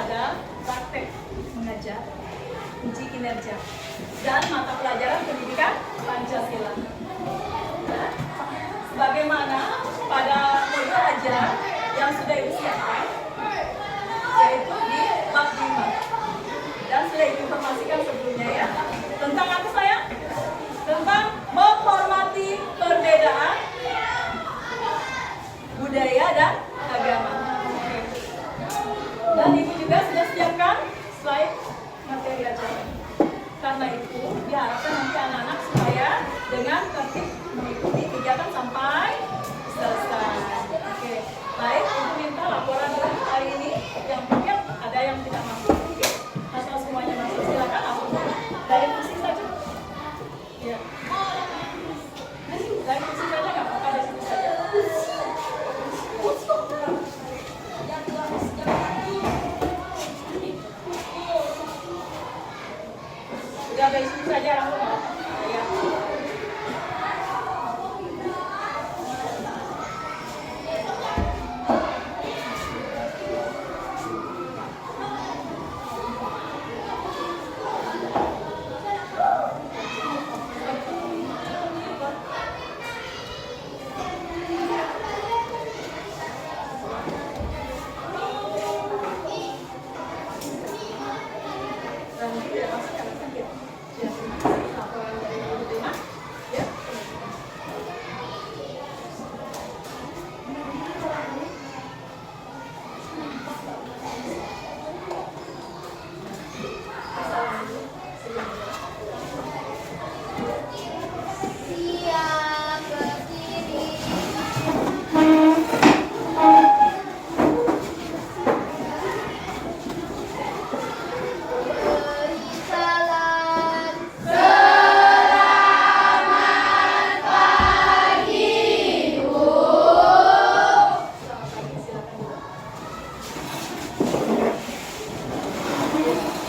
pada praktek mengajar, uji kinerja, dan mata pelajaran pendidikan Pancasila. Nah, sebagaimana pada modul ajar yang sudah Ibu siapkan, yaitu di bab 5. Dan sudah diinformasikan sebelumnya ya. Tentang apa sayang? Tentang menghormati perbedaan budaya dan agama. Dan Ibu juga sudah siapkan slide materi acara. Karena itu diharapkan nanti anak-anak supaya dengan tertib mengikuti kegiatan sampai selesai. Oke, baik. Ibu minta laporan hari ini yang mungkin ada yang tidak masuk, atau semuanya masuk, silakan lapor dari kursi saja. Ya. Dari kursi saja nggak apa-apa, dari situ saja. Udah dari situ saja langsung nggak apa-apa. Ya.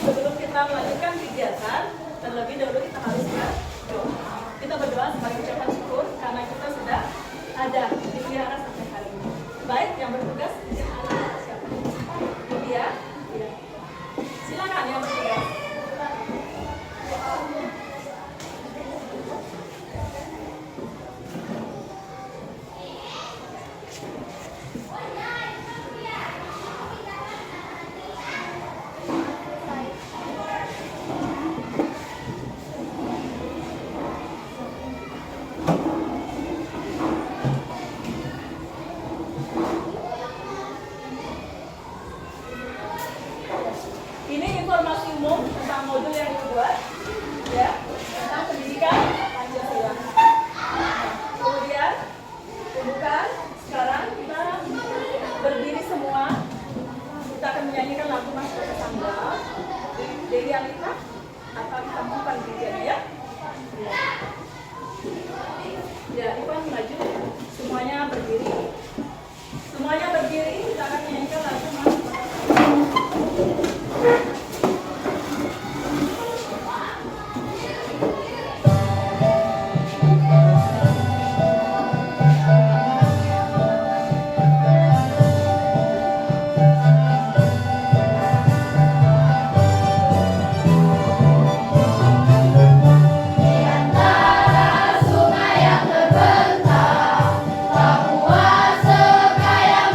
Sebelum kita melanjutkan kegiatan, terlebih dahulu kita harus berdoa. Kita berdoa sebagai ucapan syukur karena kita sudah ada dipelihara sampai hari ini. Baik, yang bertugas siapa? Iya. Iya. Silakan yang bertugas. Ini informasi umum tentang modul yang dibuat, ya, tentang pendidikan Pancasila. Kemudian, pembukaan. Sekarang kita berdiri semua. Kita akan menyanyikan lagu Mas Kota Sanggal, Dewi Alita, atau kita bukan dirinya ya. Ya, Iwan maju. Semuanya berdiri. Semuanya berdiri. Kita akan menyanyikan lagu Mas Kota Sanggal. Papua sekaya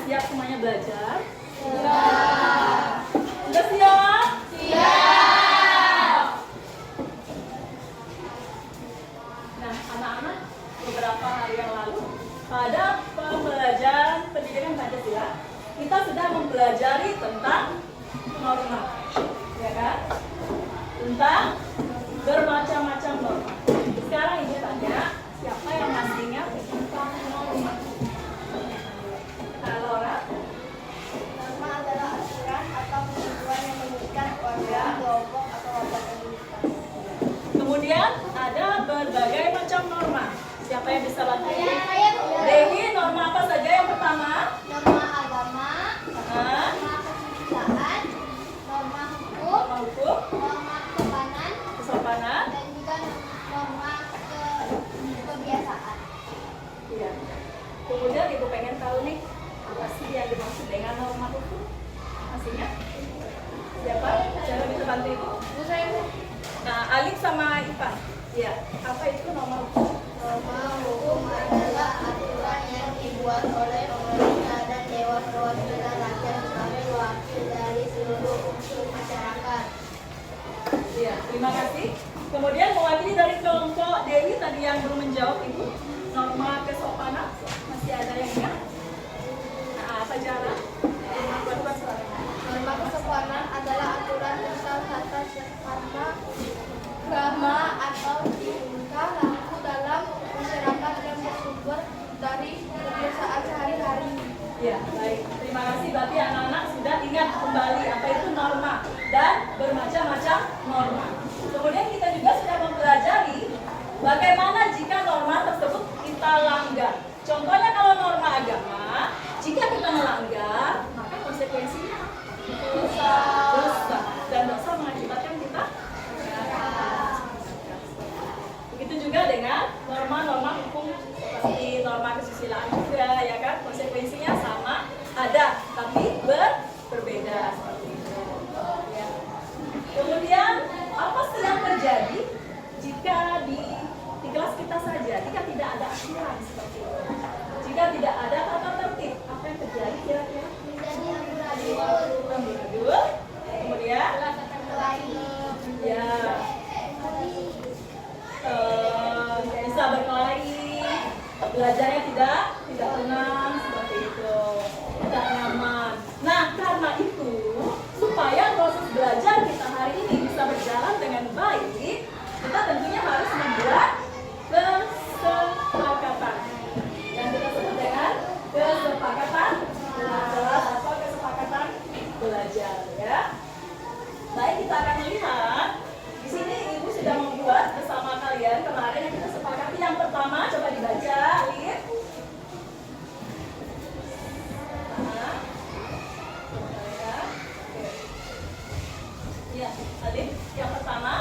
siap semuanya belajar? Siap. Udah siap? Siap. Nah, anak-anak, beberapa hari yang lalu pada pembelajaran pendidikan Pancasila kita sudah mempelajari tentang norma, ya kan? Tentang bermacam-macam norma. Sekarang ibu tanya, siapa yang masih ingat tentang norma? Laura? Norma adalah aturan atau ketentuan yang mengikat orang, kelompok, atau warga kehidupan. Kemudian ada berbagai macam norma. Siapa yang bisa bantu? Saya Dewi, norma apa saja yang pertama? norma agama, Hah? norma kesusilaan, norma hukum, Norma hukum, norma kesopanan, kesopanan. dan juga norma kebiasaan. Iya. Kemudian ibu pengen tahu nih, apa sih yang dimaksud dengan norma hukum? Masih ingat? Siapa? Siapa bisa bantu ibu? Bu saya Nah, Alif sama Ipan. Iya. Apa itu norma hukum? norma hukum adalah aturan yang dibuat oleh pemerintah dan dewan perwakilan rakyat sebagai wakil dari seluruh unsur masyarakat. Iya. Terima kasih. Kemudian mewakili dari kelompok Dewi tadi yang belum menjawab ibu, norma kesopanan masih ada yang ingat? Nah, apa cara? Buat suara. Norma kesopanan adalah aturan tentang tata krama, krama atau tingkah laku dalam masyarakat yang bersumber dari kebiasaan sehari-hari. Ya, baik. Terima kasih. Berarti anak-anak sudah ingat kembali apa itu norma dan bermacam-macam norma. Kemudian kita juga sudah mempelajari bagaimana jika norma tersebut kita langgar. Contohnya kalau norma agama, jika kita melanggar, maka konsekuensinya dosa. Dan dosa mengakibatkan kita. Begitu juga dengan norma-norma hukum seperti norma kesusilaan juga, ya kan? Konsekuensinya sama, ada, tapi berbeda seperti itu. Ya. Kemudian apa sih yang terjadi jika di kelas kita saja, jika tidak ada aturan seperti itu, jika tidak ada tata tertib, apa yang terjadi kira-kira? Amburadul. Kemudian ya bisa berkelahi, belajarnya tidak tenang seperti itu, tidak nyaman. Nah, karena itu supaya proses belajar kita hari ini bisa berjalan dengan baik, kita tentunya harus membuat kesepakatan. Yang kita sebut dengan kesepakatan belajar atau kesepakatan belajar, ya. Baik, kita akan melihat di sini ibu sudah membuat bersama kalian kemarin yang kita sepakati. Yang pertama, coba dibaca, Alif. Ya, Alif. Yang pertama.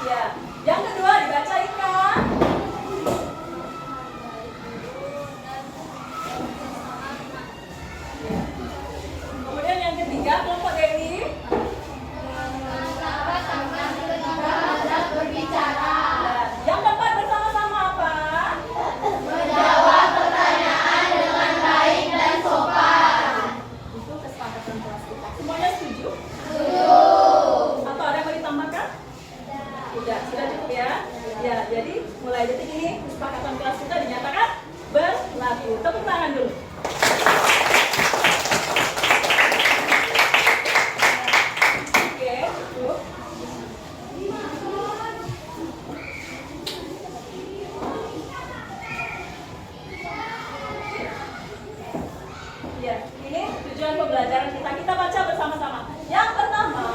Ya, yang kedua dibaca ikan. Kemudian yang ketiga, kelompok Dewi. Yang keempat, bersama-sama apa? Menjawab pertanyaan dengan baik dan sopan. Itu kesepakatan kelas kita. Semuanya setuju? Atau ada yang mau ditambahkan? Tidak, sudah cukup ya. Ya, jadi mulai detik ini kesepakatan kelas kita dinyatakan berlaku. Tepuk tangan dulu. Oke, cukup. Ya, ini tujuan pembelajaran kita. Kita baca bersama-sama. Yang pertama,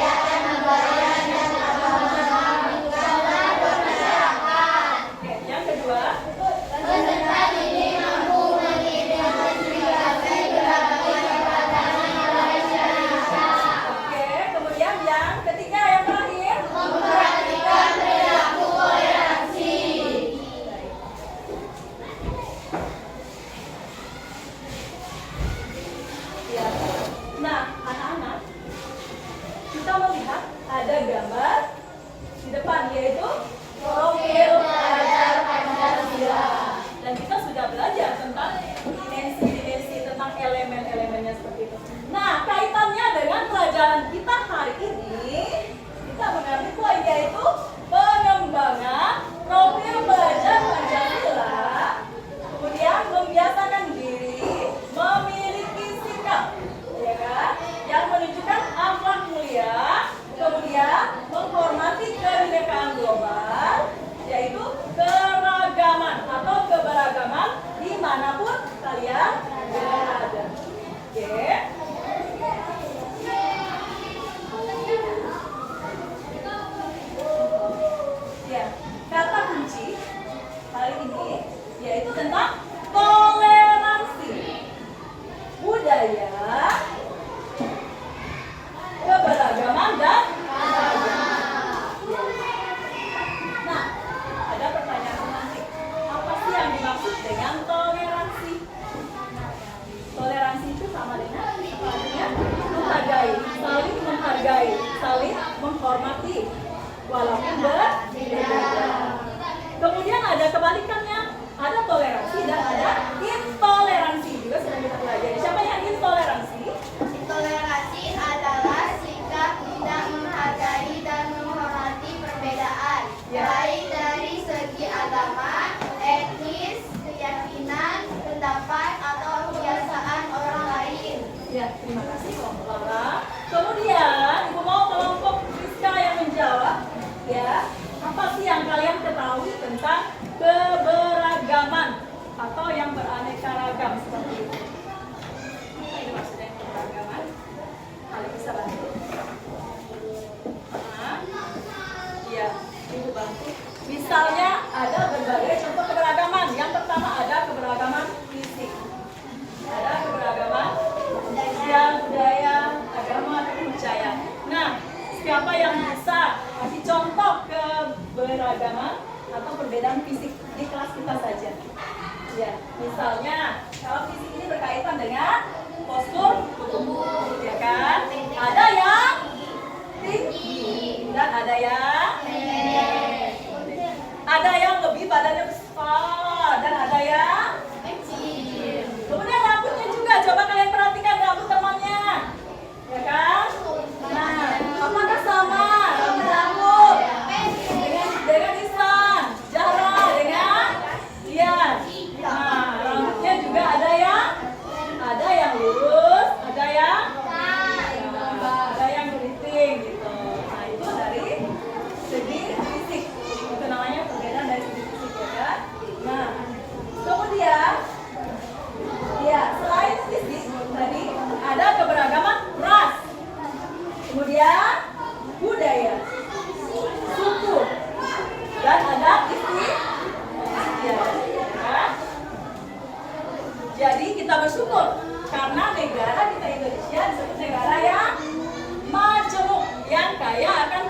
Menjaga pelajaran kita hari ini, kita mengambil poin yaitu pengembangan profil pelajar Pancasila, kemudian membiasakan diri memiliki sikap, ya kan, yang menunjukkan akhlak mulia, kemudian menghormati kebinekaan global, yaitu keragaman atau keberagaman dimanapun kalian berada. Oke. Ya, kata kunci hari ini yaitu tentang toleransi, budaya, keberagaman dan nah, ada pertanyaan menarik. Apa sih yang dimaksud dengan toleransi? Toleransi itu sama dengan apa artinya? Menghargai, saling menghargai, saling menghormati walaupun berbeda. Kemudian ada kebalikannya, ada toleransi dan ada intoleransi, juga sudah kita pelajari. Siapa yang intoleransi? Intoleransi adalah sikap tidak menghargai dan menghormati perbedaan, baik dari segi agama, etnis, keyakinan, pendapat, atau kebiasaan orang lain. Ya, terima kasih kelompok Laura. Kemudian, Ibu mau kelompok Rizka yang menjawab. Ya, apa sih yang kalian ketahui tentang keberagaman atau yang beraneka ragam seperti itu? Ini maksudnya keberagaman. Kalian bisa bantu? Iya, Ibu bantu. Misalnya ada berbagai contoh keberagaman. Yang pertama ada keberagaman fisik. Ada keberagaman budaya, agama, dan kepercayaan. Nah, siapa yang bisa kasih contoh keberagaman atau perbedaan fisik di kelas kita saja? Ya, misalnya kalau fisik ini berkaitan dengan postur tubuh, ya kan? Ada yang tinggi dan ada yang pendek. Ada yang lebih badannya besar dan ada yang kecil. Kemudian rambutnya juga, coba kalian perhatikan rambut temannya, ya kan? Nah, apakah sama rambut dengan Ihsan, Zahra dengan Dian? Nah, rambutnya juga ada yang lurus, ada yang keriting gitu. Nah, itu dari segi fisik. Itu namanya perbedaan dari segi fisik, ya kan? Nah, kemudian ya, selain fisik tadi ada keberagaman ras, kemudian budaya, suku, dan ada istiadat. Ya. Jadi kita bersyukur karena negara kita Indonesia disebut negara yang majemuk, yang kaya akan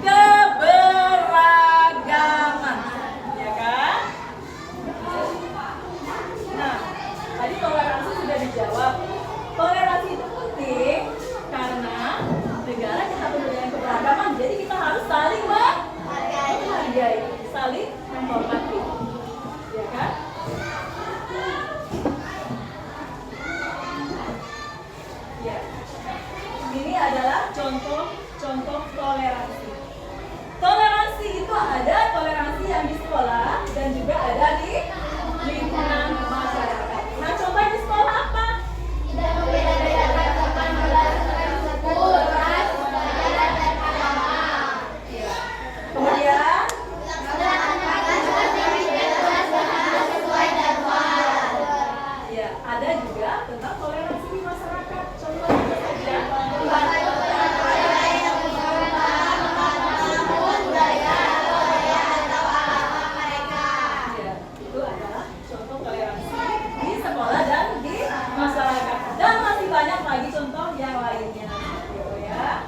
keberagaman, ya kan? Nah, tadi toleransi sudah dijawab. Toleransi itu penting karena negara kita penuh dengan keberagaman, jadi kita harus saling menghargai, saling menghormati, ya kan? Ya, ini adalah contoh toleransi. Toleransi itu ada toleransi yang di sekolah dan juga ada di lingkungan masyarakat. Nah, contoh di sekolah apa? Tidak membeda-bedakan teman berdasarkan suku, ras, budaya, dan agama. Ya. Kemudian Melaksanakan aktivitas sesuai jadwal. ya, ada juga tentang toleransi di masyarakat. Contohnya saja. Ya, itu adalah contoh toleransi di sekolah dan di masyarakat. Dan masih banyak lagi contoh yang lainnya. Gitu ya.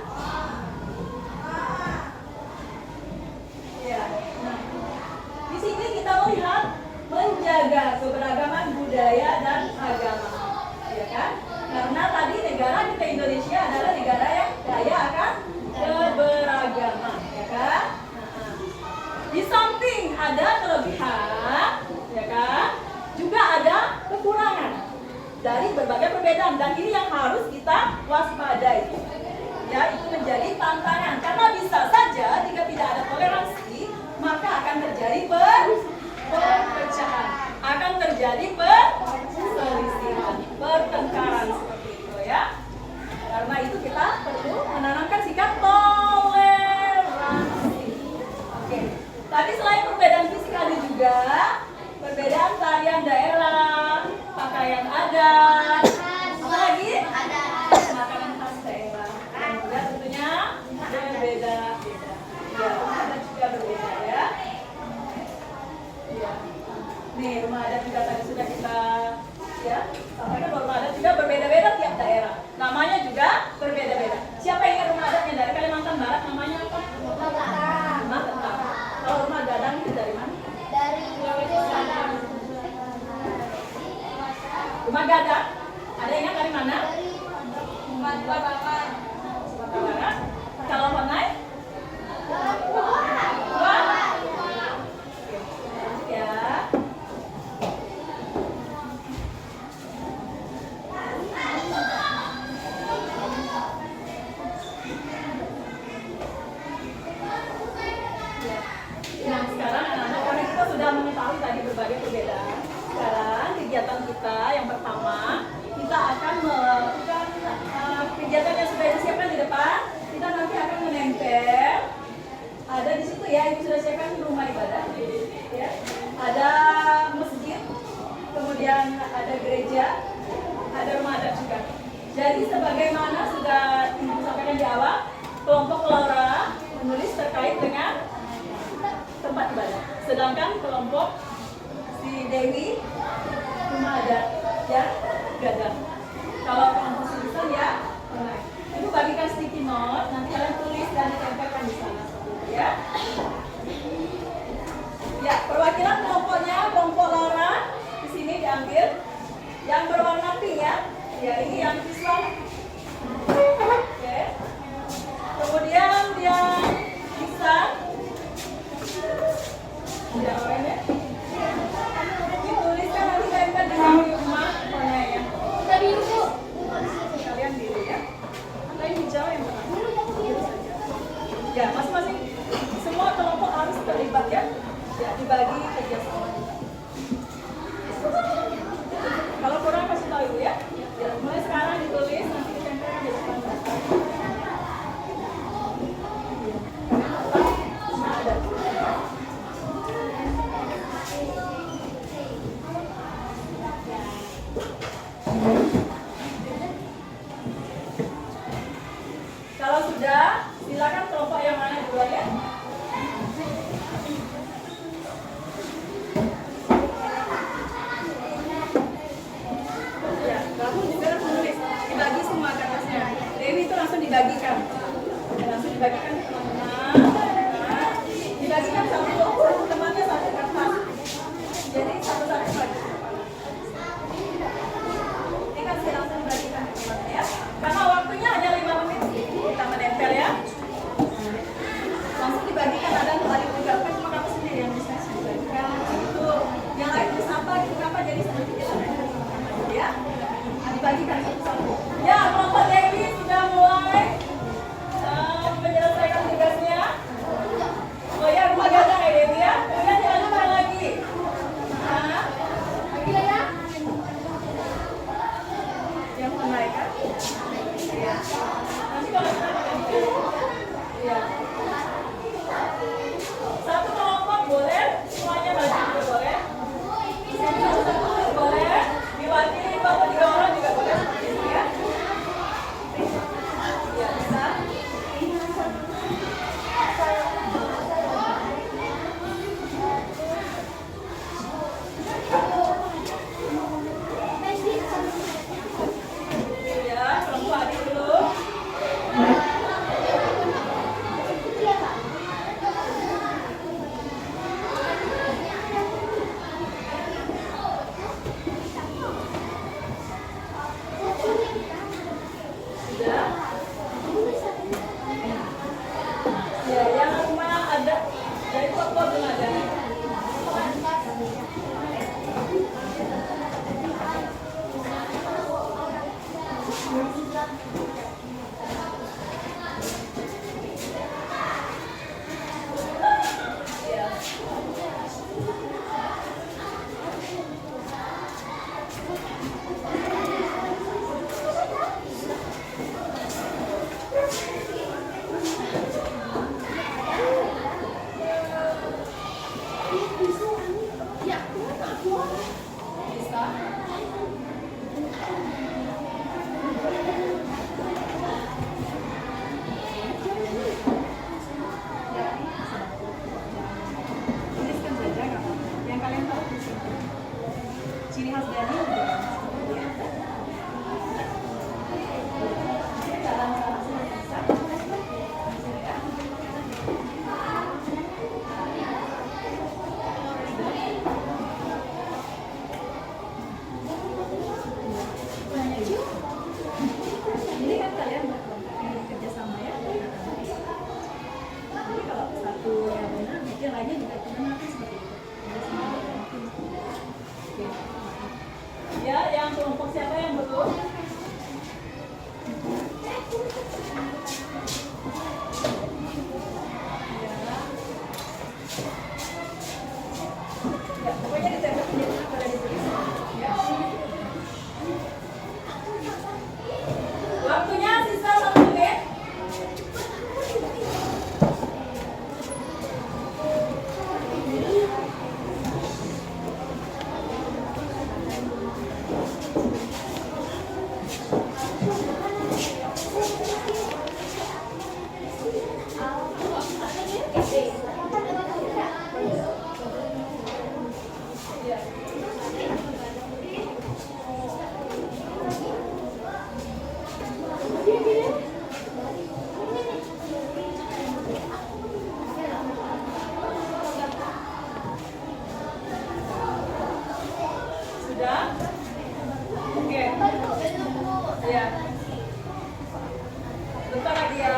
Ya. Nah, di sini kita melihat menjaga keberagaman budaya dan agama, ya kan? Karena tadi negara kita Indonesia adalah negara yang kaya akan keberagaman, ya kan? Nah, di samping ada kelebihan, ya kan? Juga ada kekurangan dari berbagai perbedaan dan ini yang harus kita waspadai. tantangan karena bisa saja jika tidak ada toleransi maka akan terjadi perpecahan, akan terjadi perselisihan, pertengkaran seperti itu ya. Karena itu kita perlu menanamkan sikap toleransi. Oke. Tadi selain perbedaan fisik ada juga perbedaan tarian daerah, pakaian adat, apa lagi? Makanan khas daerah. Dan juga tentunya berbeda-beda. Ya, adat juga berbeda ya. Ya. Nih, rumah adat juga tadi sudah kita ya sampaikan bahwa rumah adat juga berbeda-beda tiap daerah. Namanya juga berbeda-beda. Siapa yang ingat rumah adatnya dari Kalimantan Barat namanya apa? Rumah Gadang. Kalau rumah Gadang itu dari mana? Rumah Gadang. Ada ingat dari mana? Sumatera Barat. Sumatera Barat. Kalau Honai? Ya. Nah, sekarang anak-anak karena kita sudah mengetahui tadi berbagai perbedaan. Sekarang kegiatan kita yang pertama, kita akan melakukan kegiatan yang sudah disiapkan di depan. Kita nanti akan menempel. Ada di situ ya, ibu sudah siapkan rumah ibadah. Ya. Ada masjid, kemudian ada gereja, ada rumah adat juga. Jadi sebagaimana sudah ibu sampaikan di awal, kelompok Laura menulis terkait dengan tempat ibadah. Sedangkan kelompok si Dewi rumah adat ya Gadang. Kalau kelompok si Susan ya Honai. Ibu bagikan sticky note, nanti kalian tulis dan ditempelkan di sana ya. Ya, perwakilan kelompoknya kelompok Laura di sini diambil yang berwarna pink ya. Ya, ini yang Islam. Oke. Kemudian dia bisa ya oranye. Dituliskan nanti tempel di rumah warna ya. Kalian biru ya. Atau yang hijau yang mana? Biru saja. Ya, masing-masing semua kelompok harus terlibat ya. Ya, dibagi kerjasama. Kalau kurang kasih tahu ibu ya. Ya, mulai sekarang ditulis nanti ditempelkan di depan. Kalau sudah, silakan kelompok yang mana duluan ya. Ya, kamu juga harus menulis. Dibagi semua kertasnya. Dewi itu langsung dibagikan. Langsung dibagikan ke teman-teman. Nah, dibagikan satu temannya satu kertas. Jadi satu-satu bagi. Ini kasih langsung dibagikan ke temannya ya. Karena waktunya hanya 5 menit. Kita menempel ya. Langsung dibagikan ada untuk adik juga. Kan cuma kamu sendiri yang bisa dibagikan. Itu yang lain bisa apa gitu apa jadi nanti kita nempel ya. Dibagikan satu-satu. Ya, kelompok Dewi sudah mulai menyelesaikan Mas Dani juga. Jalan-jalan sudah bisa. Ya. Ini kan kalian bekerja sama ya. Jadi kalau satu yang benar, yang lainnya juga benar seperti itu. Oke. Ya, yang kelompok siapa yang belum? Ya, pokoknya ditempel di mana pada ditulis. Ya. Waktunya sisa 1 menit. Sudah? Oke. Ya. Bentar lagi ya.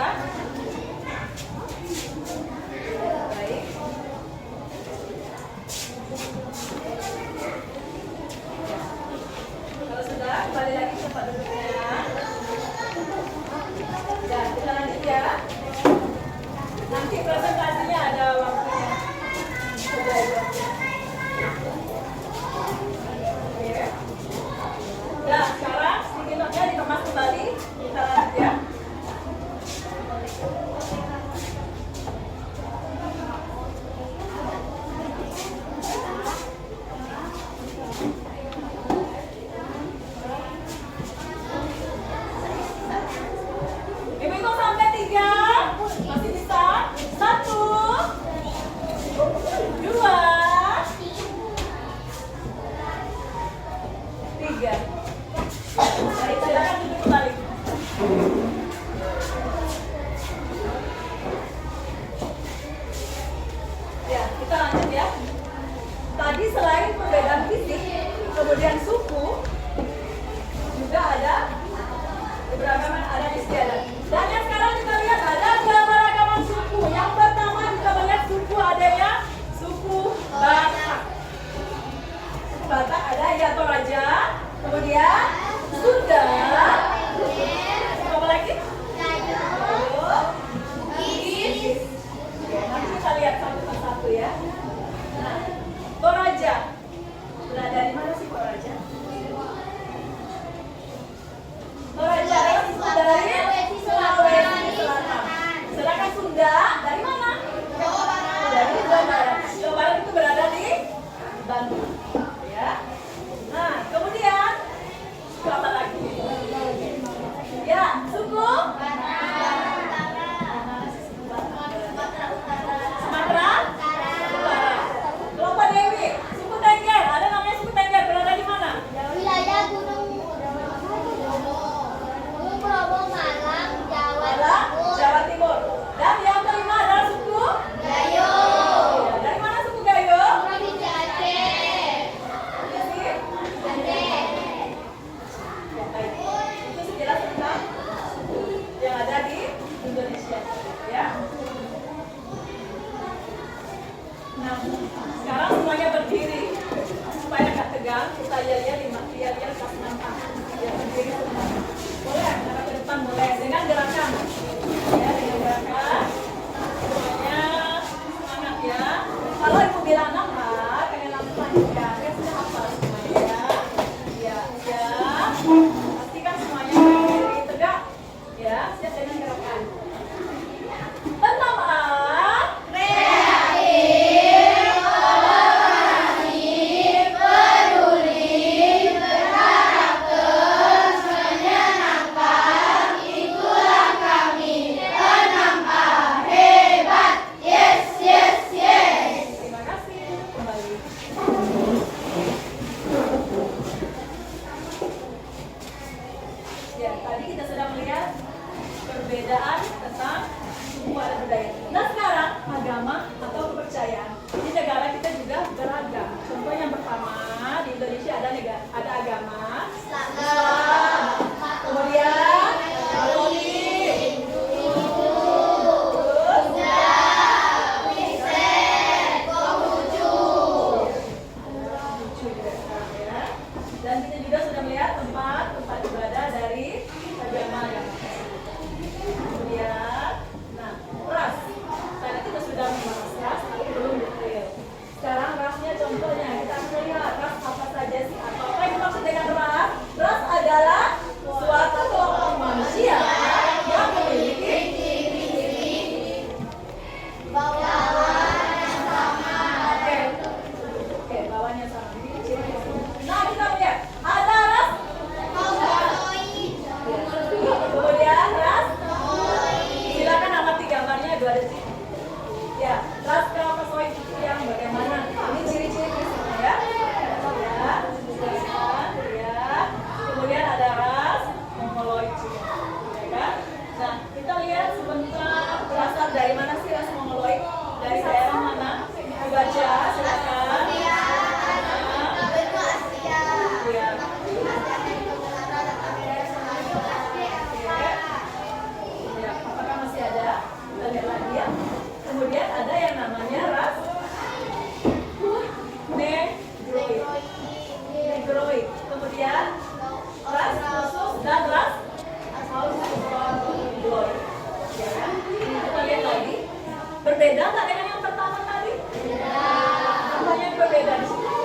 Baik. Kalau sudah, kembali lagi ke tempat duduknya. Ya, kita lanjut ya. Nanti presentasinya ada waktunya. Sudah ya. Oke. Nah, sekarang sticky note-nya dikemas kembali. Kita lanjut ya. Ibu hitung sampai 3. Masih bisa? 1, 2, 3. Baik, silakan duduk kembali. Ya, kita lanjut ya. Tadi selain perbedaan fisik, kemudian suku, juga ada keberagaman adat istiadat. Dan yang sekarang kita lihat ada keberagaman suku. Yang pertama kita melihat suku adanya suku Batak. Suku Batak ada ya Toraja, kemudian Sunda, apa lagi? Bugis. Oke, nanti kita lihat satu persatu ya. Nah, Toraja berada di mana sih Toraja? Toraja adalah suku dari Sulawesi Selatan. Sedangkan Sunda dari mana? Dari Jawa Barat. Jawa Barat itu berada di Bandung. Ya. Nah, kemudian suku apa lagi? Ya, suku Sumatera Utara. Kelompok Dewi, suku Tengger. Ada namanya suku Tengger berada di mana? Wilayah Gunung Bromo Malang, Jawa Adalah Timur. Jawa Timur. Dan yang kelima adalah suku Gayo. Ya, dari mana suku Gayo? Provinsi Aceh. Dari Aceh. Ya, baik. Itu sekilas tentang suku yang ada di Indonesia. Ya. Nah, sekarang semuanya berdiri supaya nggak tegang. Kita lihat kas nampak. Ya, berdiri semua. Boleh, arah ke depan boleh dengan gerakan. Ya, dengan gerakan. Semuanya semangat ya. Kalau ibu bilang nampak, kalian langsung lanjutkan. Kan sudah hafal semuanya ya. Ya, siap. Pastikan semuanya berdiri tegak. Ya, siap dengan gerakan. Pertama, Peduli, berharap terus Dan kita juga sudah melihat tempat ibadah dari agama yang kemudian, nah, ras. Tadi kita sudah membahas ras, tapi belum detail. Sekarang rasnya contohnya, kita akan lihat ras apa saja sih? Apa yang dimaksud dengan ras? Ras adalah suatu kelompok manusia yang memiliki bawahan sama. Oke, bawahnya sama. Nah, kita lihat ada ras Mongoloid. kemudian ras. Silakan amati gambarnya 2 detik. Ya, ras Kaukasoid itu yang bagaimana? Ini ciri-ciri fisiknya ya. Ya, silakan. Ya. Kemudian ada ras Mongoloid juga. Ya kan? Nah, kita lihat sebentar berasal dari mana sih ras Mongoloid? Dari daerah mana? Dibaca, silakan. Benua Asia. Ya. Ya, apakah masih ada? Kita lihat lagi ya. Kemudian ada yang namanya ras Negroid. Kemudian ras khusus dan ras Australoid. Ya kan? Kita lihat lagi. Berbeda nggak dengan yang pertama tadi? Apa yang berbeda di sini?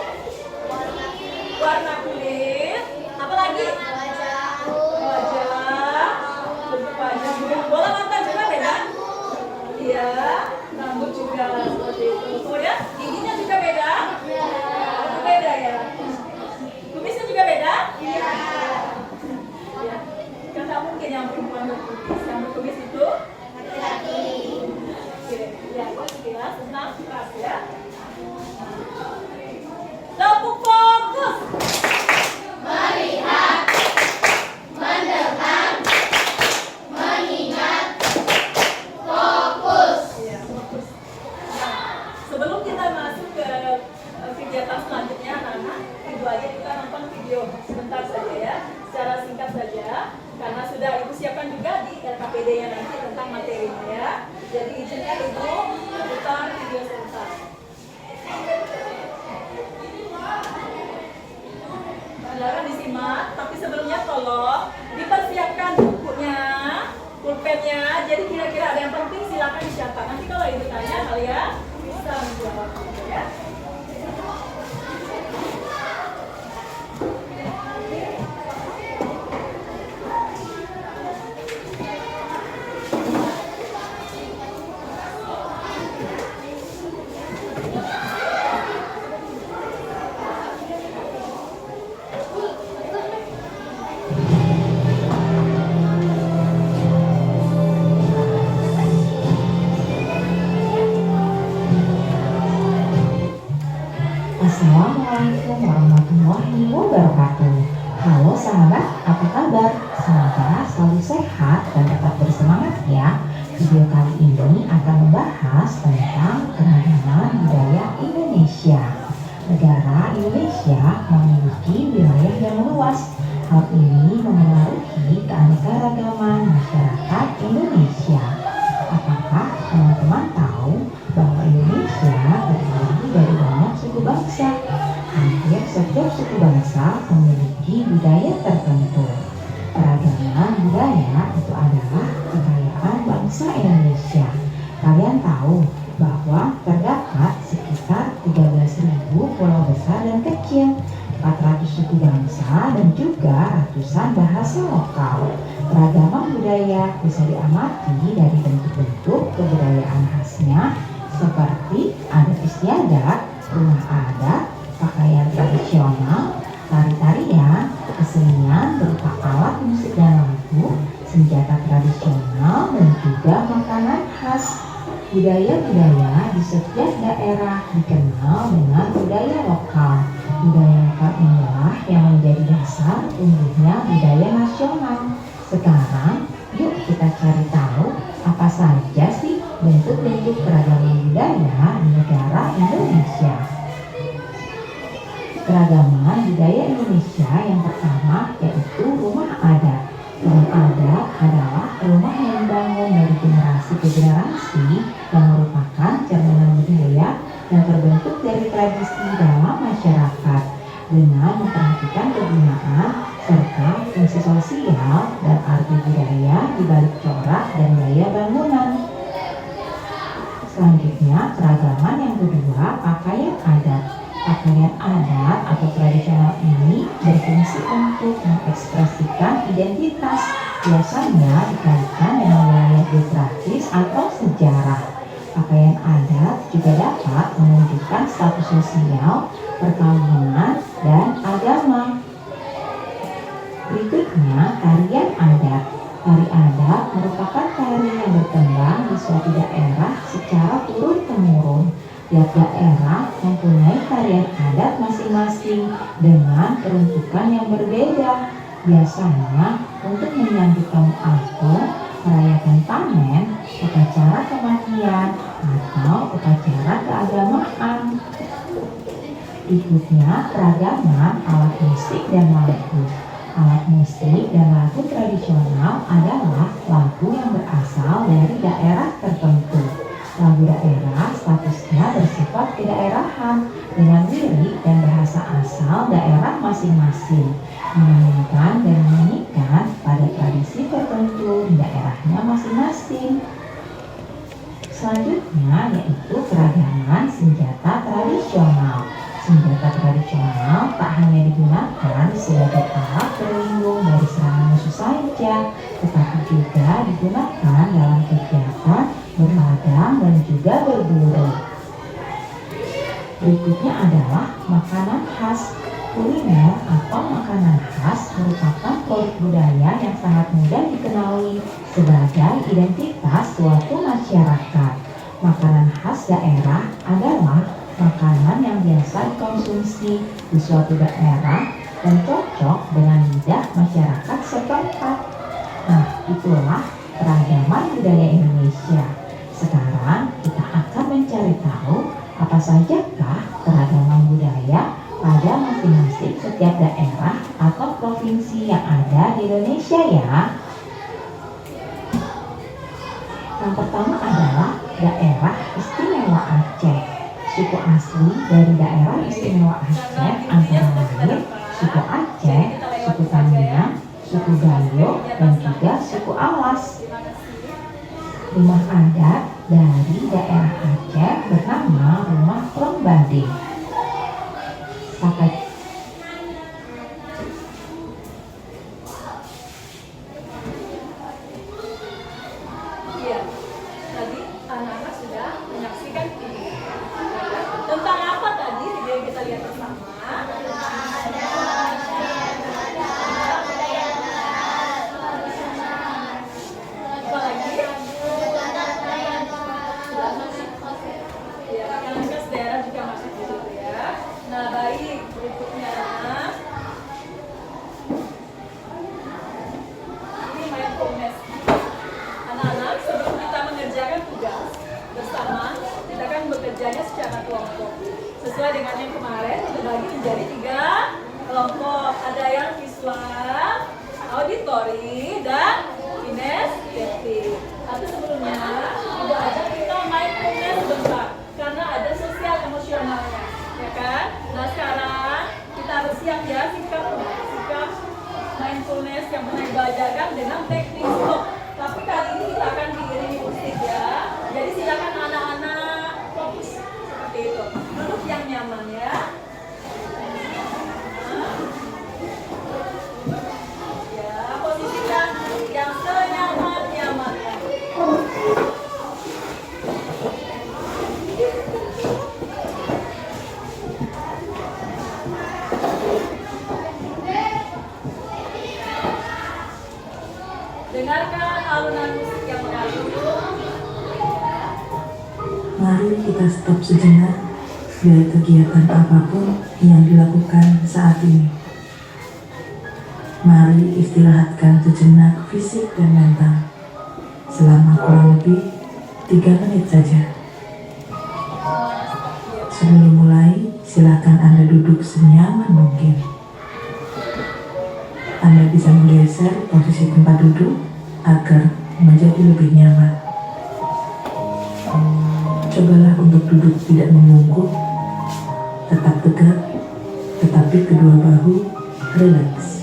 Warna kulit. Apa lagi? Wajah, bentuk wajah juga. Bola mata juga beda. Iya, rambut juga seperti itu. Kemudian giginya juga beda. Beda ya. Kumisnya juga beda. Iya. Ya. Kan tak mungkin yang perempuan berkumis. Yang berkumis itu laki-laki. Oke, ya, sekilas tentang ras ya. Tepuk fokus. Melihat, mendengar, mengingat, fokus. Iya, fokus. Nah, sebelum kita masuk ke kegiatan selanjutnya, anak-anak, ibu aja kita nonton video sebentar saja ya, secara singkat saja, karena sudah ibu siapkan juga di LKPD-nya nanti tentang materinya ya. Jadi izinkan ibu putar video sebentar. Silakan disimak, tapi sebelumnya tolong dipersiapkan bukunya, pulpennya. Jadi kira-kira ada yang penting silakan dicatat. Nanti kalau ibu tanya kalian bisa menjawab ya. Assalamualaikum warahmatullahi wabarakatuh. Halo sahabat, apa kabar? Semoga selalu sehat dan tetap bersemangat ya. Video kali ini akan membahas tentang keragaman budaya Indonesia. Negara Indonesia memiliki wilayah yang luas. Hal ini memengaruhi keanekaragaman masyarakat Indonesia. Apakah teman-teman tahu bahwa Indonesia terdiri dari banyak suku bangsa? Hampir setiap suku bangsa memiliki budaya tertentu. Keragaman budaya itu adalah kekayaan bangsa Indonesia. Kalian tahu bahwa terdapat sekitar 13.000 pulau besar dan kecil, 400 suku bangsa dan juga ratusan bahasa lokal. Keragaman budaya bisa diamati dari bentuk-bentuk kebudayaan khasnya seperti adat istiadat, rumah adat, pakaian tradisional, tari-tarian, kesenian berupa alat musik dan lagu, senjata tradisional dan juga makanan khas. Budaya-budaya di setiap daerah dikenal dengan budaya lokal. Budaya lokal inilah yang menjadi dasar tumbuhnya budaya nasional. Sekarang, yuk kita cari tahu apa saja sih bentuk-bentuk keragaman budaya di negara Indonesia. Keragaman budaya Indonesia yang pertama yaitu rumah adat. Rumah adat adalah rumah yang dibangun dari generasi ke generasi yang merupakan cerminan budaya yang terbentuk dari tradisi dalam masyarakat. Dengan memperhatikan kegunaan serta fungsi sosial dan arti budaya di balik corak dan gaya bangunan. Selanjutnya, keragaman yang kedua, pakaian adat. Pakaian adat atau tradisional ini berfungsi untuk mengekspresikan identitas, biasanya dikaitkan dengan wilayah geografis atau sejarah. Pakaian adat juga dapat menunjukkan status sosial, perkawinan, dan agama. Berikutnya, tarian adat. Tari adat merupakan tari yang berkembang di suatu daerah secara turun-temurun. Tiap daerah mempunyai tarian adat masing-masing dengan peruntukan yang berbeda. Biasanya untuk menyambut tamu ageng, merayakan panen, upacara kematian, atau upacara keagamaan. Berikutnya, keragaman alat musik dan lagu. Alat musik dan lagu tradisional adalah lagu yang berasal dari daerah tertentu. Lagu daerah statusnya bersifat kedaerahan dengan lirik dan bahasa asal daerah masing-masing, memainkan dan menyanyikan pada tradisi tertentu di daerahnya masing-masing. Selanjutnya yaitu keragaman senjata tradisional. Senjata tradisional tak hanya digunakan sebagai alat pelindung dari serangan musuh saja, tetapi juga digunakan dalam kegiatan berladang dan juga berburu. Berikutnya adalah makanan khas. Kuliner atau makanan khas merupakan produk budaya yang sangat mudah dikenali sebagai identitas suatu masyarakat. Makanan khas daerah adalah makanan yang biasa dikonsumsi di suatu daerah dan cocok dengan lidah masyarakat setempat. Nah, itulah keragaman budaya Indonesia. Sekarang kita akan mencari tahu apa sajakah keragaman budaya pada masing-masing setiap daerah atau provinsi yang ada di Indonesia ya. Yang pertama adalah daerah istimewa Aceh. Suku asli dari daerah istimewa Aceh antara lain suku Aceh, suku Tamiang, suku Gayo, dan juga suku Awas. Rumah adat dari daerah Aceh bernama Rumah Prombade. Iya, tadi anak-anak sudah menyaksikan video. Tentang apa tadi video yang kita lihat bersama? Apa lagi? Ya, makanan khas daerah juga masuk di situ ya. Nah, baik, berikutnya ini mindfulness. Anak-anak, sebelum kita mengerjakan tugas bersama, kita akan bekerjanya secara kelompok. Sesuai dengan yang kemarin, dibagi menjadi 3 kelompok. Ada yang visual, auditory, dan kinestetik. Tapi sebelumnya, Ibu ajak kita mindfulness sebentar, karena ada sosial emosionalnya, ya kan? Nah sekarang kita harus siap ya sikap mindfulness yang pernah Ibu ajarkan dengan teknik stop. Tapi kali ini kita akan diiringi musik ya. Jadi silakan anak-anak fokus seperti itu. Duduk yang nyaman ya. Ya, posisikan yang senyaman-nyamannya. Dengarkan alunan musik yang mengalir. Mari kita stop sejenak dari kegiatan apapun yang dilakukan saat ini. Mari istirahatkan sejenak fisik dan mental selama kurang lebih 3 menit saja. Sebelum mulai, silakan Anda duduk senyaman mungkin. Anda bisa menggeser posisi tempat duduk agar menjadi lebih nyaman. Cobalah untuk duduk tidak membungkuk, tetap tegak, tetapi kedua bahu rileks.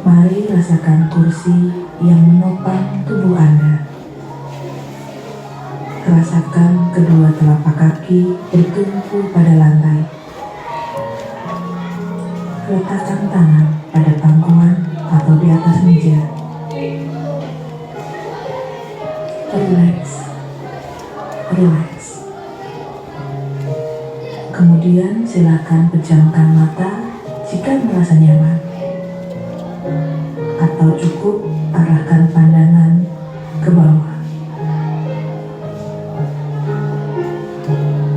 Mari rasakan kursi yang menopang tubuh Anda. Rasakan kedua telapak kaki bertumpu pada lantai. Letakkan tangan pada pangkuan atau di atas meja. Relax. Relax. Kemudian silakan pejamkan mata jika merasa nyaman. Atau cukup arahkan pandangan ke bawah.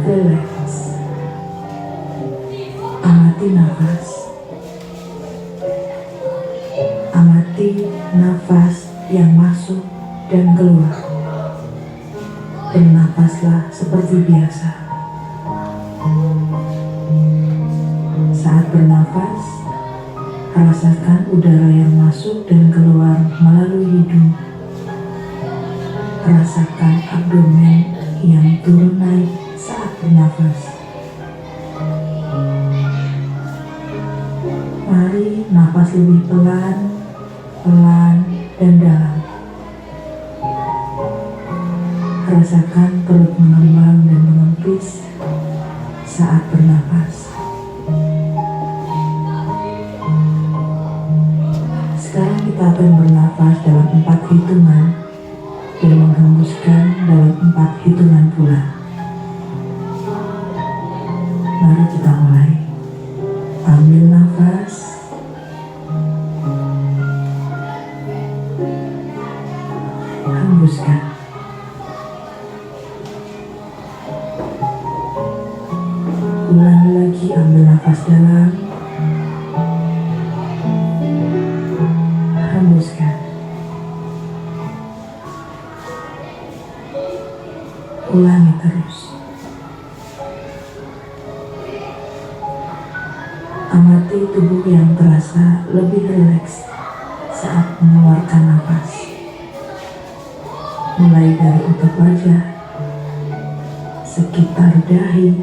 Relax. Amati nafas. Amati nafas yang masuk dan keluar. Bernafaslah seperti biasa. Saat bernafas, rasakan udara yang masuk dan keluar melalui hidung. Rasakan abdomen yang turun naik saat bernafas. Mari nafas lebih pelan, pelan, dan dalam. Rasakan perut mengembang dan mengempis saat bernafas. Sekarang kita akan bernafas dalam 4 hitungan dan menghembuskan dalam 4 hitungan pula. Mari kita mulai. Ambil nafas. Hembuskan. Ulangi lagi, ambil nafas dalam. Hembuskan. Ulangi terus. Amati tubuh yang terasa lebih rileks saat mengeluarkan nafas. Mulai dari otot wajah, sekitar dahi,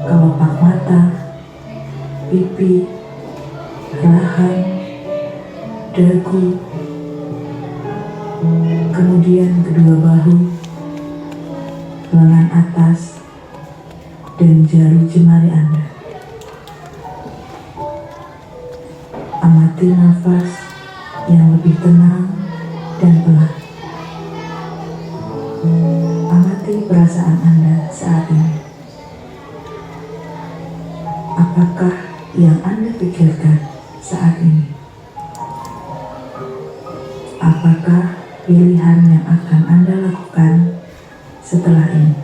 kelopak mata, pipi, rahang, dagu, kemudian kedua bahu, lengan atas, dan jari jemari Anda. Amati nafas yang lebih tenang dan pelan. Amati perasaan Anda saat ini. Apakah yang Anda pikirkan saat ini? Apakah pilihan yang akan Anda lakukan setelah ini?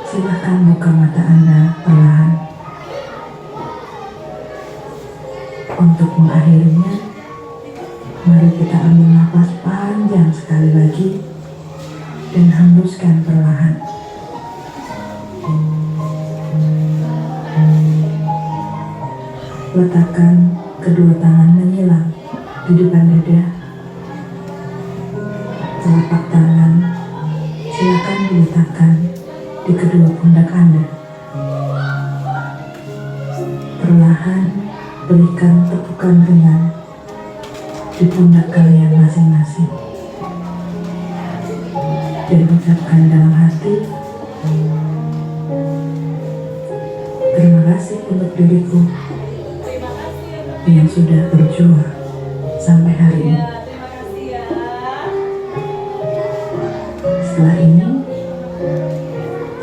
Silakan buka mata Anda perlahan. Untuk mengakhirinya, mari kita ambil nafas panjang sekali lagi dan hembuskan perlahan. Letakkan kedua tangan menyilang di depan dada. Telapak tangan silakan diletakkan di kedua pundak Anda. Perlahan berikan tepukan ringan di pundak kalian masing-masing. Dan ucapkan dalam hati, terima kasih untuk diriku Terima kasih ya, Kak. yang sudah berjuang sampai hari ini. Ya, terima kasih ya. Setelah ini,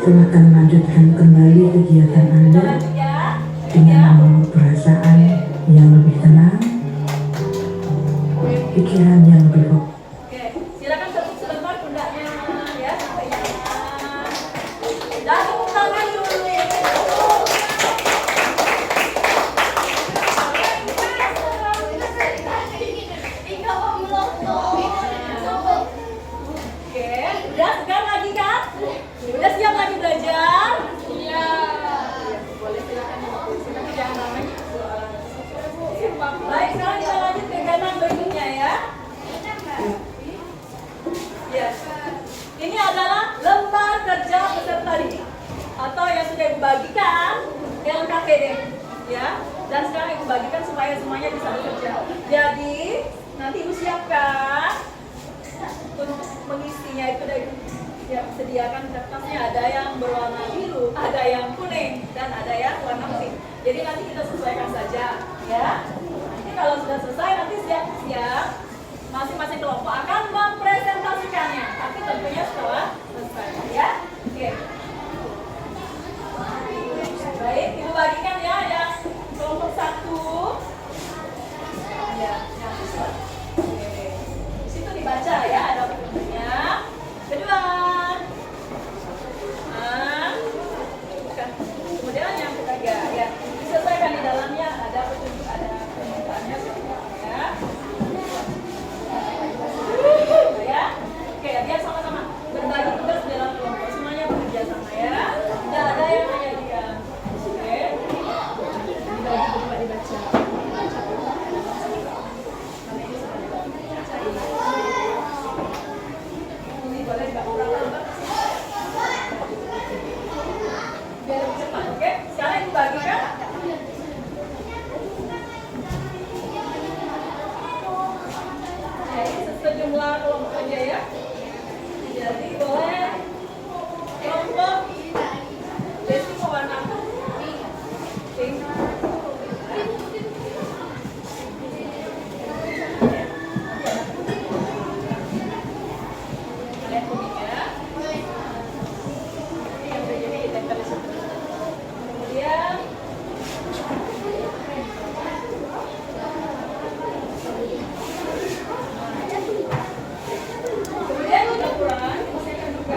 silakan lanjutkan kembali kegiatan Anda Lanjut ya. dengan membawa perasaan yang lebih tenang, pikiran yang lebih fokus. Oke, silakan tepuk sebentar pundaknya ya sampai nyaman. Dan tepuk tangan dulu ya. Oke, udah segar lagi kan? Udah siap lagi belajar? Iya. Boleh silakan. Silakan jangan namanya. Baik, sekarang yang kuning dan ada yang warna pink. Jadi nanti kita sesuaikan saja, ya. Nanti kalau sudah selesai, nanti siap-siap masing-masing kelompok akan mempresentasikannya. Tapi tentunya setelah selesai, ya. Oke. Baik, ibu bagikan ya, yang kelompok 1. Ya, yang siswa. Oke. Di situ dibaca ya, ada petunjuknya. Kedua. Kemudian yang ketiga, ya, disesuaikan di dalamnya ada petunjuk, ada permintaannya ya. Ya. Oke, biar sama-sama berbagi tugas dalam kelompok. Semuanya bekerja sama ya. Tidak ada yang hanya diam. Oke. Dibagi berdua dibaca. Ini boleh nggak kurang-kurang? Biar lebih cepat, oke? Sekarang ibu bagikan. Jadi sejumlah kelompok aja ya. Jadi boleh kelompok Desi mau warna apa? Pink. Kalian kuning ya. Ini yang udah jadi tempel di situ. Kemudian Kemudian juga kurang, kita juga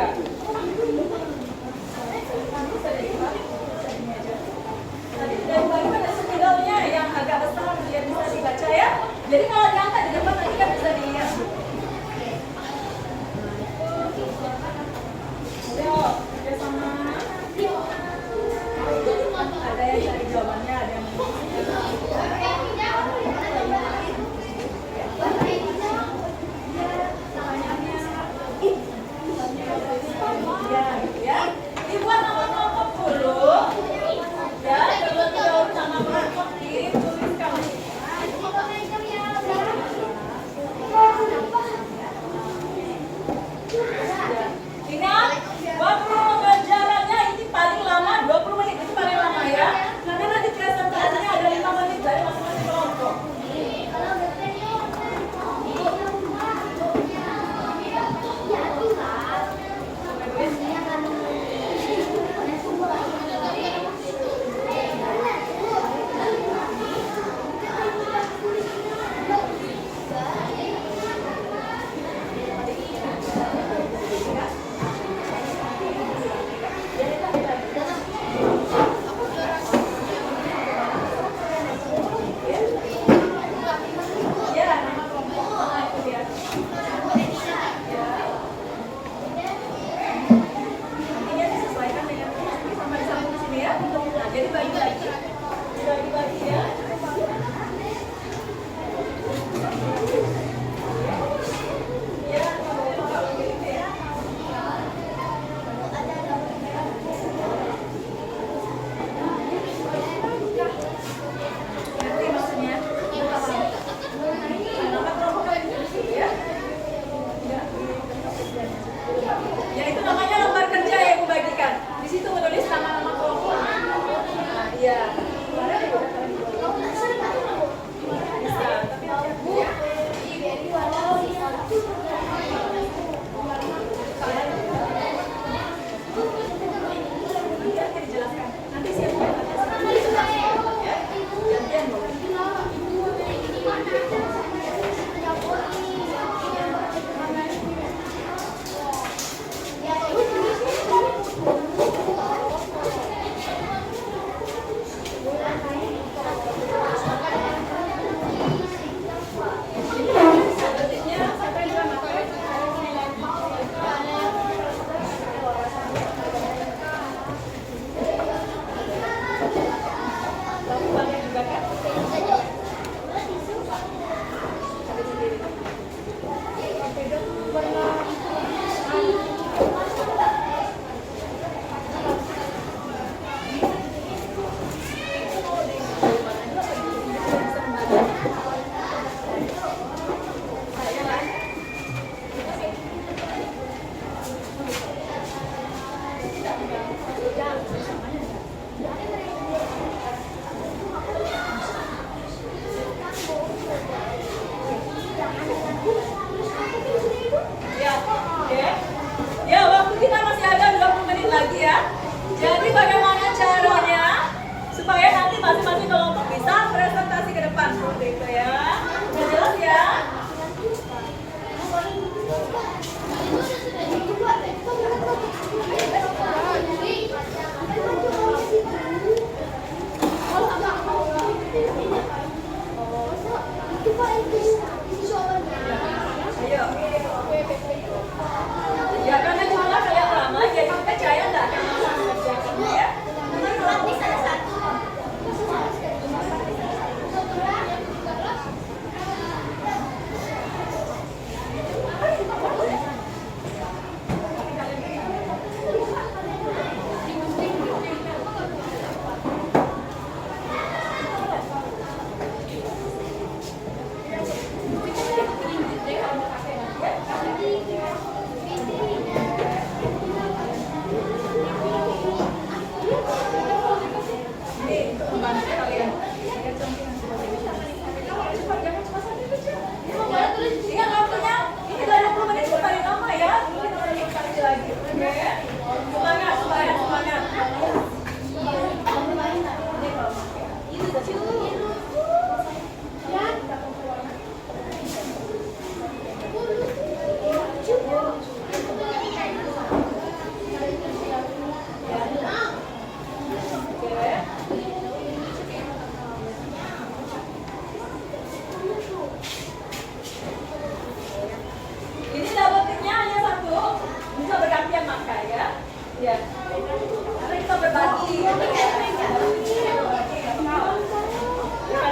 Ya. Karena kita berbagi. Kita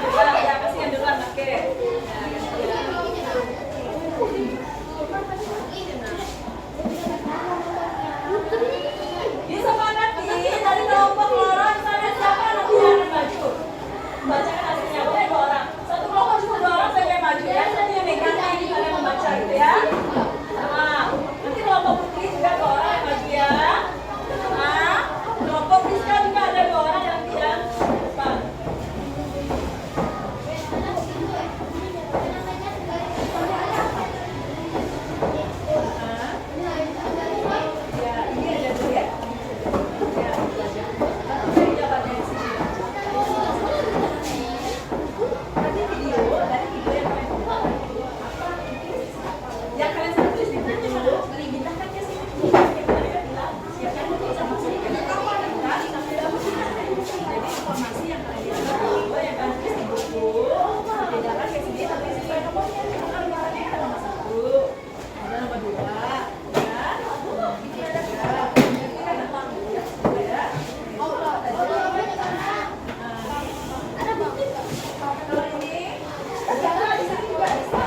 juga ya kasih yang duluan, oke. Disemangati dari kelompok orang misalnya siapa nanti yang akan maju. Bacakan hasilnya, boleh 2 orang. Satu kelompok cuma 2 orang saja yang maju ya. Satu yang megang ini kalian membaca gitu ya. Nah, nanti kelompok putih juga 2 orang yang maju ya. Nah, kelompok Rizka juga ada 2 orang yang depan. Ya, ini aja dulu ya. Ya, itu aja. Nanti jawabannya di sini. Nanti video, dari video yang kalian buat. Yang kalian tulis di buku dulu, bintangkan ke sini. Yang tadi kan bilang, siapkan buku sama sedikit. Jadi informasi yang kalian dapat, yang kalian tulis di buku, bedakan ke sini, tapi sesuai nomornya. Nomornya ada nomor 1, ada nomor 2, ya. Ini ada berapa? Ini kan ada panggung, ya. Kalau ini, sekarang di sini juga bisa.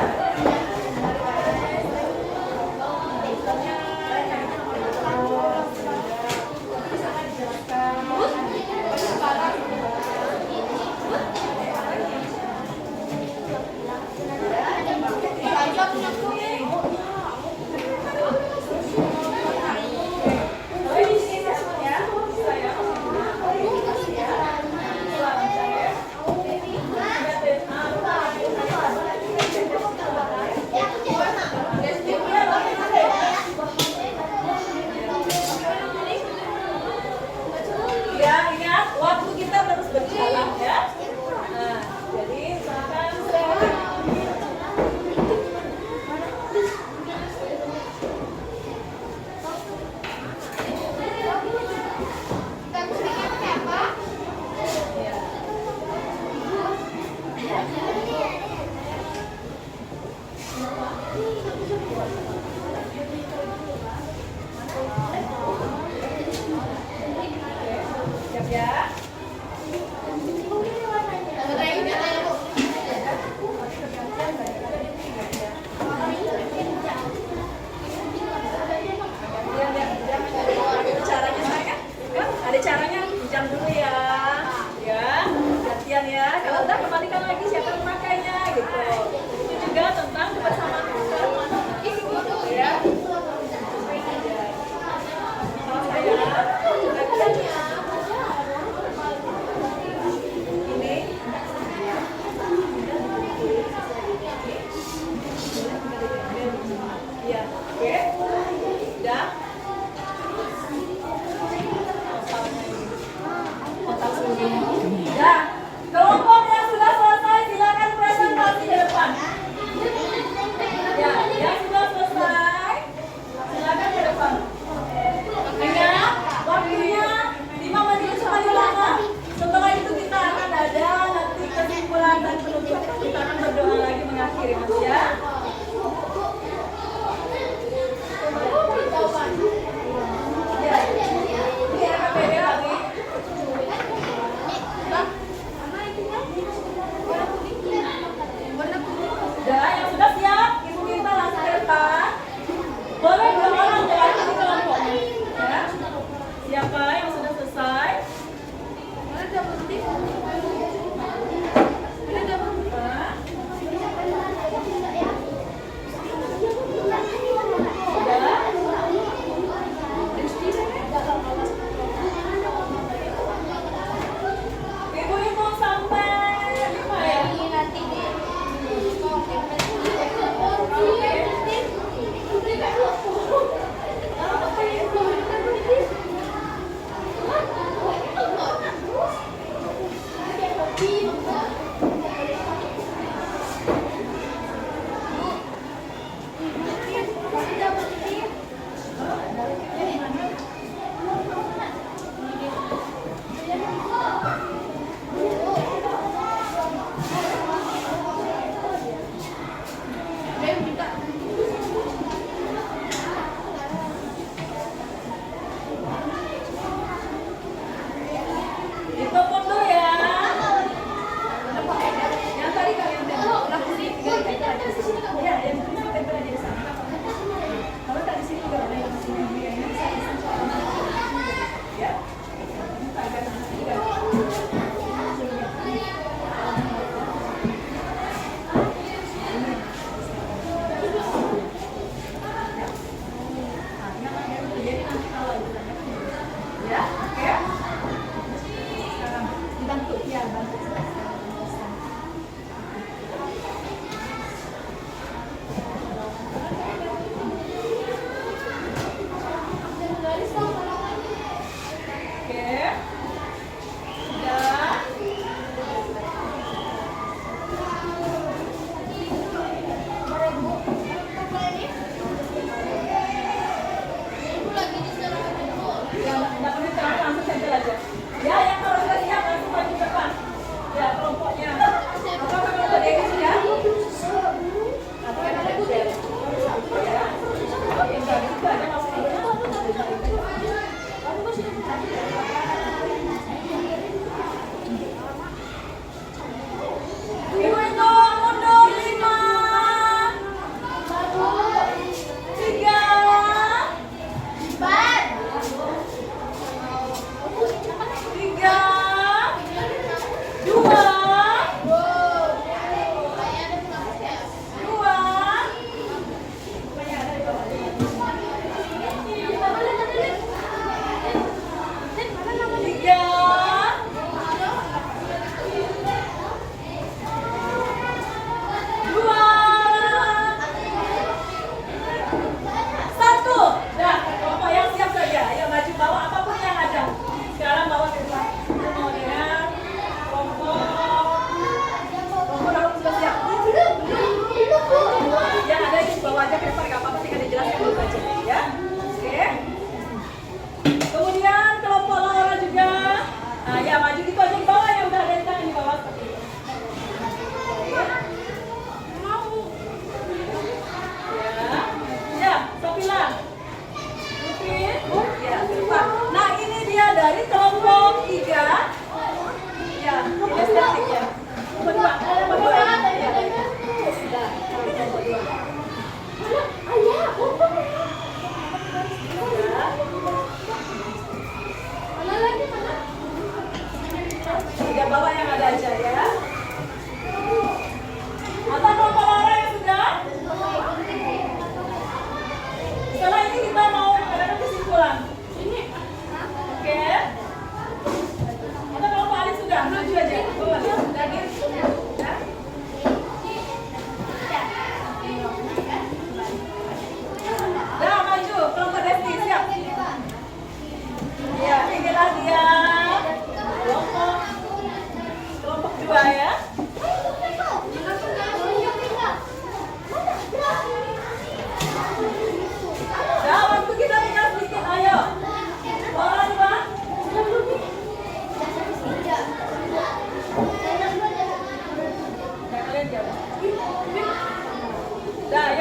Ya, ingat waktu kita terus berjalan ya. Nah, jadi makan siap ya. Caranya saya kan ada caranya pinjam dulu ya, gantian ya. Kalau udah kembalikan lagi siapa yang memakainya gitu. Itu juga tentang kebersamaan.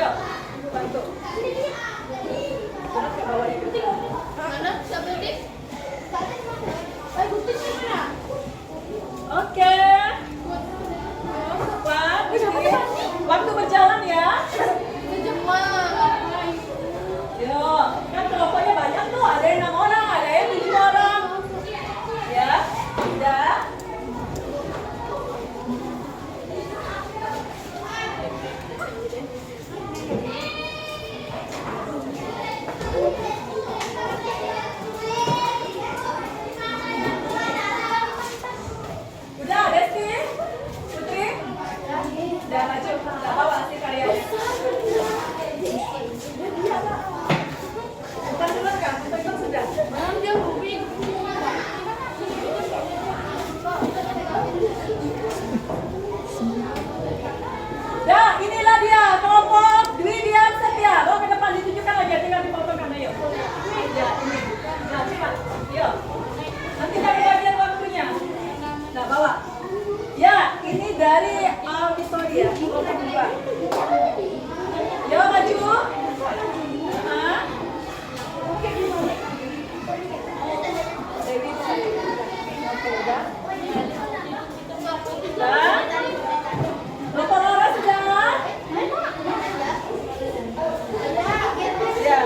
Ayo, bantu. Berat ke bawahnya gitu. Mana? Siapa dik? Gunting mana? Oke. Kuat. Waktu berjalan ya. Yo, kan kelompoknya banyak tuh. Ada yang 6 orang, ada yang 7 orang. Ya, udah. Udah, Desti, Putri. Udah maju, udah bawa sih karyanya. Bukan dulu kan, itu sudah. Dah, inilah dia kelompok Dwi Dian Setia. Bawa ke depan, ditunjukkan lagi, tinggal dipotongkan ayo. Ya, ini. Nah, cepat. Yuk. Nanti dari bagian waktunya. Nah, bawa. Ya, ini dari Audistoria, kelompok 2. Yuk, maju. Nah. Dewi. Oke, udah. Udah. Bapak Laura sudah? Ya.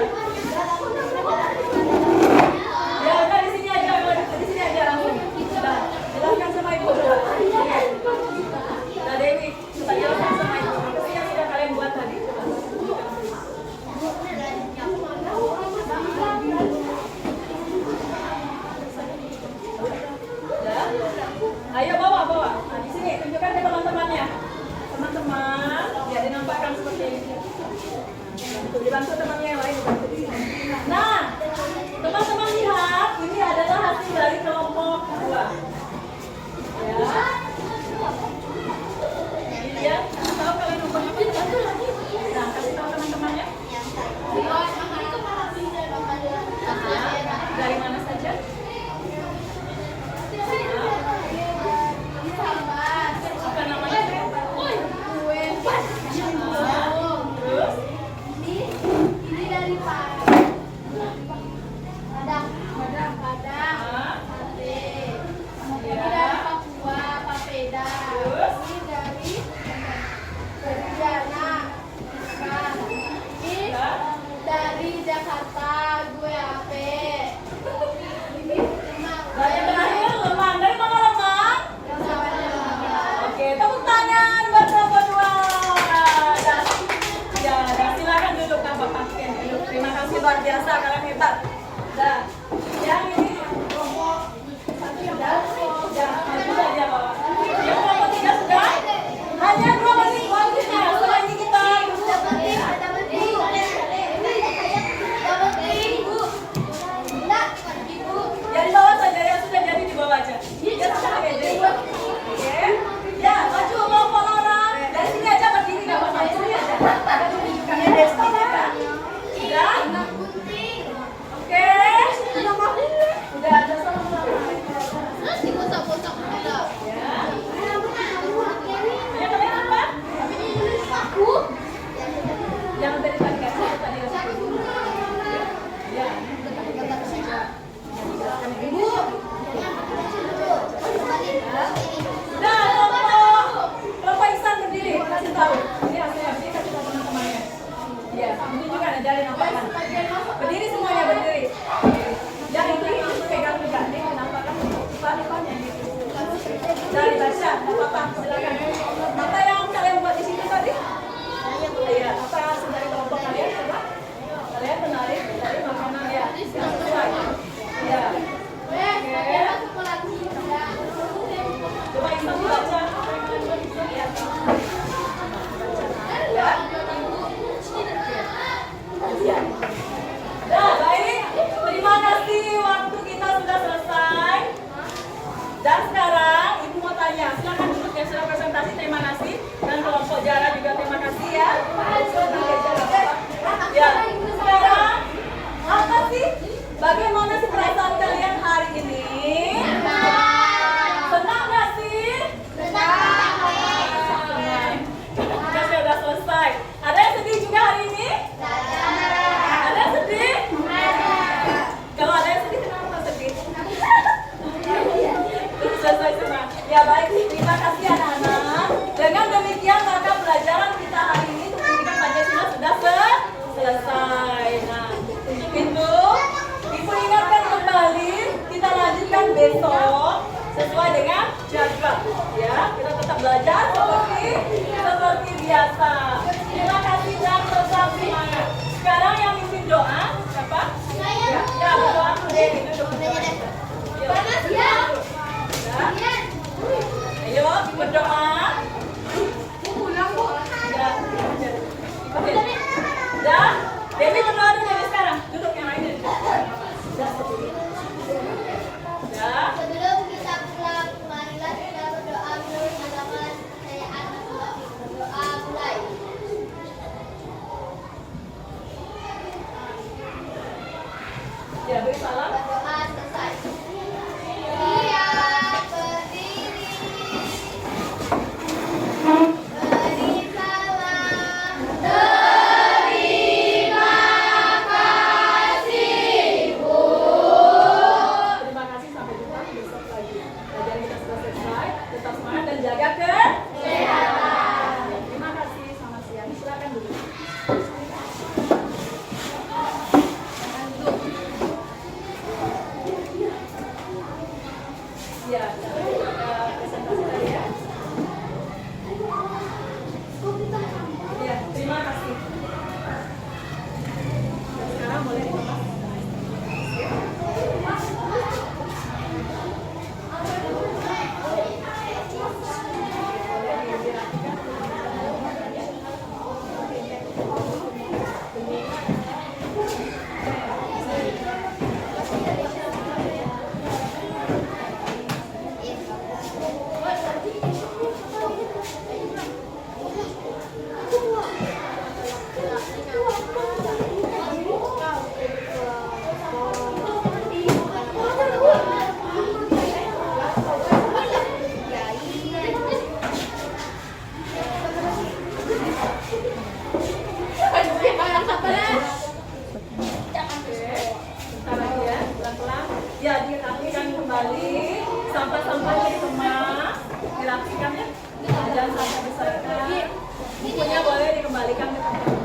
Ya, udah di sini aja, di sini aja langsung. Sudah. Jelaskan sama ibu. Nah, Dewi, kita jelaskan sama ibu. Apa sih yang sudah kalian buat tadi? Udah? Ayo bawa. Nah, di sini tunjukkan ke teman-temannya. Teman-teman, ya dinampakkan seperti ini. Dibantu temannya yang lain. Nah, teman-teman lihat, ini adalah hasil dari kelompok 2. Ya. Iya, tahu kalian nomor apa? Nah, kasih tahu teman-temannya. Dari mana saja? Apa namanya? Terus? Ini dari Padang. Sate. Ini dari Papua, papeda. Terus? Ini dari Diana. Ini dari Jakarta, gue Ape. Ini Nah, yang terakhir Lemang. Dari mana Lemang? Oke, tepuk tangan buat kelompok 2. Ya, dan silakan duduk tanpa pasien duduk. Terima kasih luar biasa, kalian hebat. Nah, yang ini kelompok 1 yang sudah maju saja bawa. Yang kelompok 3 sudah. Hanya 2 menit waktunya. Setelah ini kita ya di bawah saja, yang sudah jadi di bawah aja. Ya sudah jadi. Oke. Ya, maju kelompok orang. Dari sini aja berdiri nggak apa-apa. Sini aja. Ada tunjukkannya Desti juga. Sudah? Oke. Udah ada sama. Ya. Ya, kalian apa? Yang dari tadi kasih tadi. Ya. Nah, kelompok Ihsan berdiri, kasih tahu. Ini hasilnya, ini kasih tahu teman-temannya. Iya, tunjukkan ada dari nampakkan. Berdiri semuanya, berdiri. Jangan itu pegang juga. Ini nampakkan depan-depannya. Dari baca, nggak apa-apa, silakan. Apa yang kalian buat di sini tadi? Iya, apa hasil dari kelompok kalian? Coba. Kalian menarik dari makanan ya, yang sesuai. Iya. Coba Ihsan baca. Ya. Nah, baik. Terima kasih, waktu kita sudah selesai. Dan sekarang Ibu mau tanya, silakan duduk ya, sudah presentasi. selesai. Nah, untuk itu Ibu ingatkan kembali, kita lanjutkan besok sesuai dengan jadwal. Ya, kita tetap belajar seperti biasa. Terima kasih dan tetap semangat. Sekarang yang mimpin doa siapa? Ya, berdoa dulu deh. Itu dulu. Ya. Ayo berdoa. Ya, Dewi berdoa dulu Dewi sekarang. Duduk yang lain. Ya, seperti ini. Ya. Sebelum kita pulang, marilah kita berdoa menurut agama kepercayaan masing-masing. Berdoa mulai. Ya, beri salam. Berdoa selesai. Siap berdiri. Beri salam. Terima kasih, sampai jumpa besok lagi. Pelajaran kita sudah selesai. Tetap semangat dan jaga kesehatan. Terima kasih, selamat siang. Silakan dulu. Ya, presentasi tadi ya. Ya, terima kasih. Dan sekarang boleh dikemas. Bentar lagi ya, pelan-pelan. Ya, dirapikan kembali. Sampah-sampah dikemas, dirapikan ya. Jangan sampai besarkan. Bukunya boleh dikembalikan ke tempat.